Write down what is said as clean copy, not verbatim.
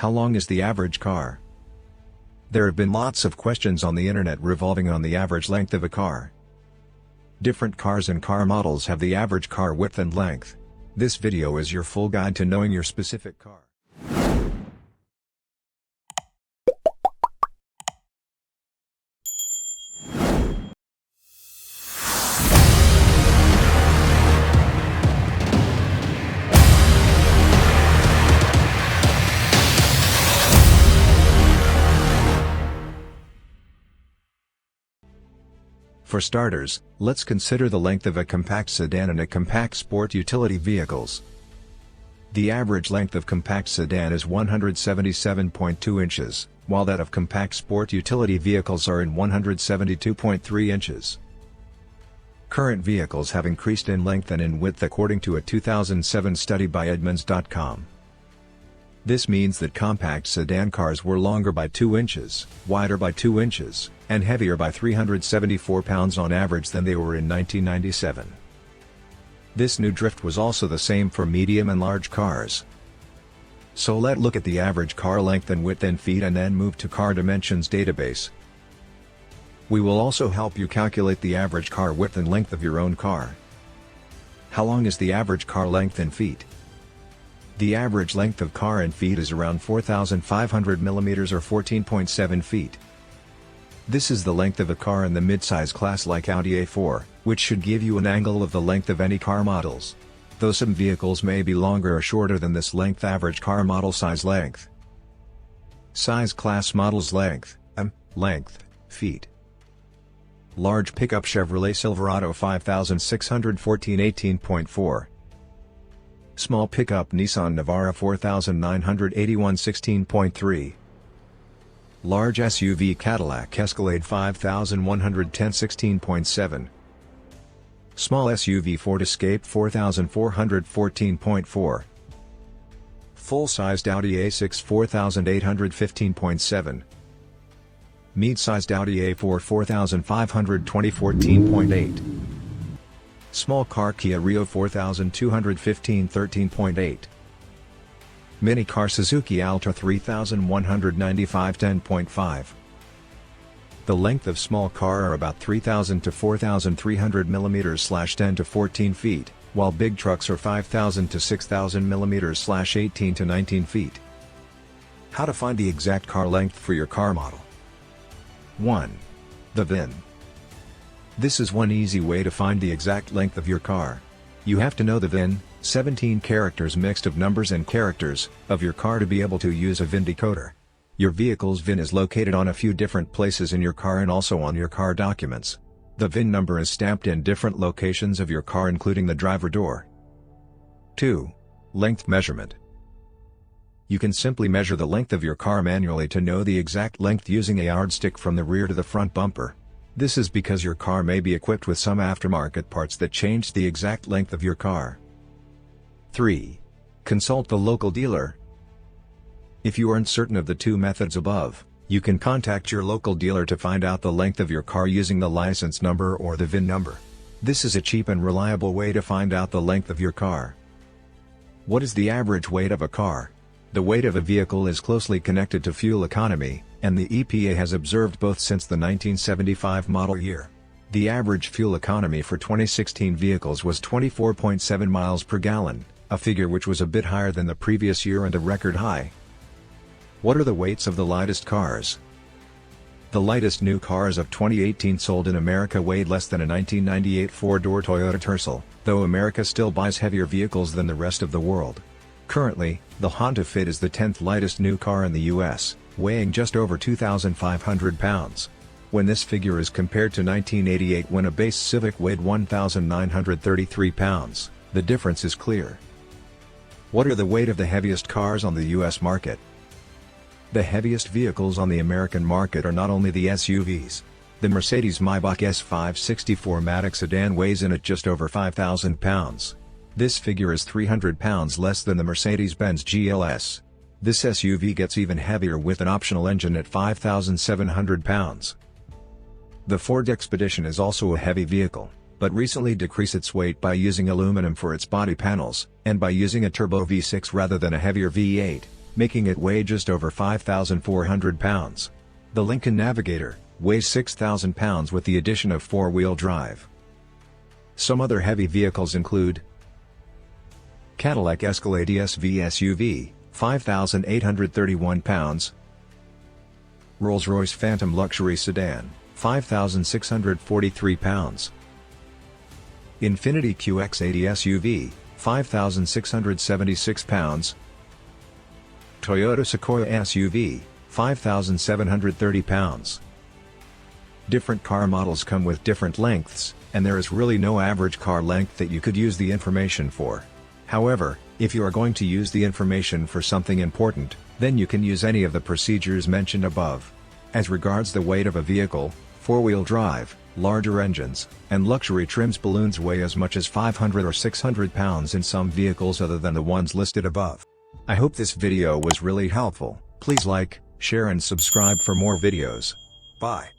How long is the average car? There have been lots of questions on the internet revolving on the average length of a car. Different cars and car models have the average car width and length. This video is your full guide to knowing your specific car. For starters, let's consider the length of a compact sedan and a compact sport utility vehicles. The average length of compact sedan is 177.2 inches, while that of compact sport utility vehicles are in 172.3 inches. Current vehicles have increased in length and in width according to a 2007 study by Edmunds.com. This means that compact sedan cars were longer by 2 inches, wider by 2 inches, and heavier by 374 pounds on average than they were in 1997. This new drift was also the same for medium and large cars. So let's look at the average car length and width in feet and then move to Car Dimensions database. We will also help you calculate the average car width and length of your own car. How long is the average car length in feet? The average length of car in feet is around 4,500 mm or 14.7 feet. This is the length of a car in the midsize class like Audi A4, which should give you an angle of the length of any car models. Though some vehicles may be longer or shorter than this length. Average car model size length. Size class models length, length, feet. Large pickup Chevrolet Silverado 5614 18.4. Small pickup Nissan Navara 4981 16.3. Large SUV Cadillac Escalade 5110 16.7. Small SUV Ford Escape 4414.4. Full-sized Audi A6 4815.7. Mid-sized Audi A4 4520 14.8. Small car Kia Rio 4215 13.8. Mini car Suzuki Altra 3195 10.5. The length of small car are about 3,000 to 4,300 mm 10 to 14 feet, while big trucks are 5,000 to 6,000 mm 18 to 19 feet. How to find the exact car length for your car model. 1. The VIN. This is one easy way to find the exact length of your car. You have to know the VIN, 17 characters mixed of numbers and characters, of your car to be able to use a VIN decoder. Your vehicle's VIN is located on a few different places in your car and also on your car documents. The VIN number is stamped in different locations of your car including the driver door. 2. Length measurement. You can simply measure the length of your car manually to know the exact length using a yardstick from the rear to the front bumper. This is because your car may be equipped with some aftermarket parts that change the exact length of your car. 3. Consult the local dealer. If you are uncertain of the two methods above, you can contact your local dealer to find out the length of your car using the license number or the VIN number. This is a cheap and reliable way to find out the length of your car. What is the average weight of a car? The weight of a vehicle is closely connected to fuel economy, and the EPA has observed both since the 1975 model year. The average fuel economy for 2016 vehicles was 24.7 miles per gallon, a figure which was a bit higher than the previous year and a record high. What are the weights of the lightest cars? The lightest new cars of 2018 sold in America weighed less than a 1998 four-door Toyota Tercel, though America still buys heavier vehicles than the rest of the world. Currently, the Honda Fit is the 10th lightest new car in the US, weighing just over 2,500 pounds. When this figure is compared to 1988 when a base Civic weighed 1,933 pounds, the difference is clear. What are the weight of the heaviest cars on the US market? The heaviest vehicles on the American market are not only the SUVs. The Mercedes-Maybach S564 Matic sedan weighs in at just over 5,000 pounds. This figure is 300 pounds less than the Mercedes-Benz GLS. This SUV gets even heavier with an optional engine at 5,700 pounds. The Ford Expedition is also a heavy vehicle, but recently decreased its weight by using aluminum for its body panels, and by using a turbo V6 rather than a heavier V8. making it weigh just over 5,400 pounds. The Lincoln Navigator weighs 6,000 pounds with the addition of four-wheel drive. Some other heavy vehicles include Cadillac Escalade ESV SUV, 5,831 pounds, Rolls-Royce Phantom Luxury Sedan, 5,643 pounds, Infiniti QX80 SUV, 5,676 pounds, Toyota Sequoia SUV, 5,730 pounds. Different car models come with different lengths, and there is really no average car length that you could use the information for. However, if you are going to use the information for something important, then you can use any of the procedures mentioned above. As regards the weight of a vehicle, four-wheel drive, larger engines, and luxury trims balloons weigh as much as 500 or 600 pounds in some vehicles other than the ones listed above. I hope this video was really helpful. Please like, share and subscribe for more videos. Bye.